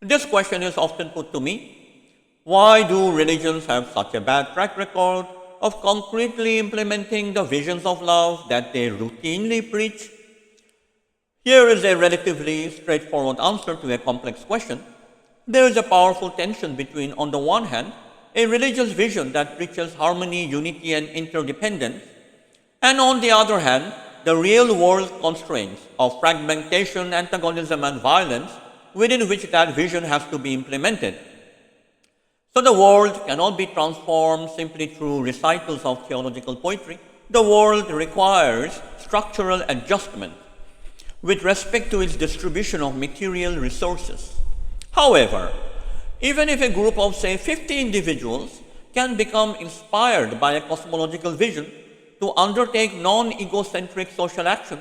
This question is often put to me: why do religions have such a bad track record of concretely implementing the visions of love that they routinely preach? Here is a relatively straightforward answer to a complex question. There is a powerful tension between, on the one hand, a religious vision that preaches harmony, unity, and interdependence, and on the other hand, the real world constraints of fragmentation, antagonism, and violence within which that vision has to be implemented. So the world cannot be transformed simply through recitals of theological poetry. The world requires structural adjustment with respect to its distribution of material resources. However, even if a group of, say, 50 individuals can become inspired by a cosmological vision to undertake non-egocentric social action,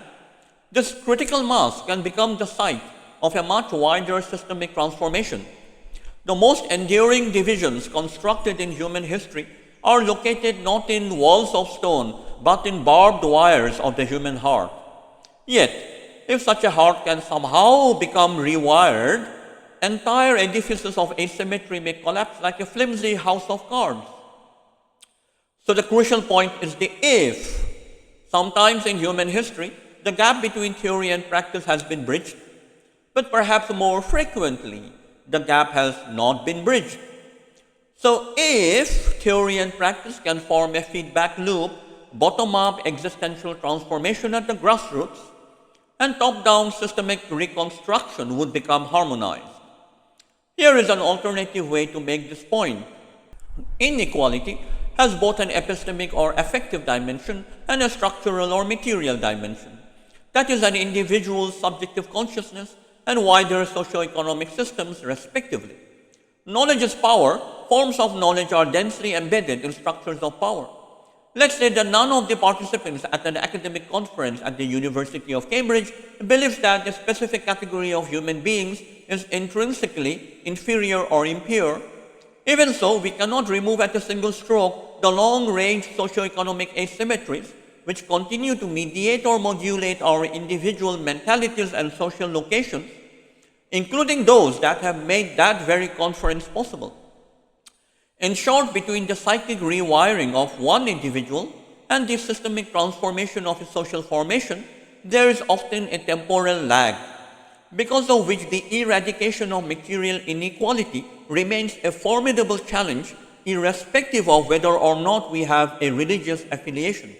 this critical mass can become the site of a much wider systemic transformation. The most enduring divisions constructed in human history are located not in walls of stone, but in barbed wires of the human heart. Yet, if such a heart can somehow become rewired, entire edifices of asymmetry may collapse like a flimsy house of cards. So the crucial point is the if. Sometimes in human history, the gap between theory and practice has been bridged, but perhaps more frequently, the gap has not been bridged. So if theory and practice can form a feedback loop, bottom-up existential transformation at the grassroots, and top-down systemic reconstruction would become harmonized. Here is an alternative way to make this point. Inequality has both an epistemic or affective dimension and a structural or material dimension. That is, an individual's subjective consciousness and wider socio-economic systems, respectively. Knowledge is power. Forms of knowledge are densely embedded in structures of power. Let's say that none of the participants at an academic conference at the University of Cambridge believes that a specific category of human beings is intrinsically inferior or impure. Even so, we cannot remove at a single stroke the long-range socio-economic asymmetries which continue to mediate or modulate our individual mentalities and social locations, including those that have made that very conference possible. In short, between the psychic rewiring of one individual and the systemic transformation of his social formation, there is often a temporal lag, because of which the eradication of material inequality remains a formidable challenge irrespective of whether or not we have a religious affiliation.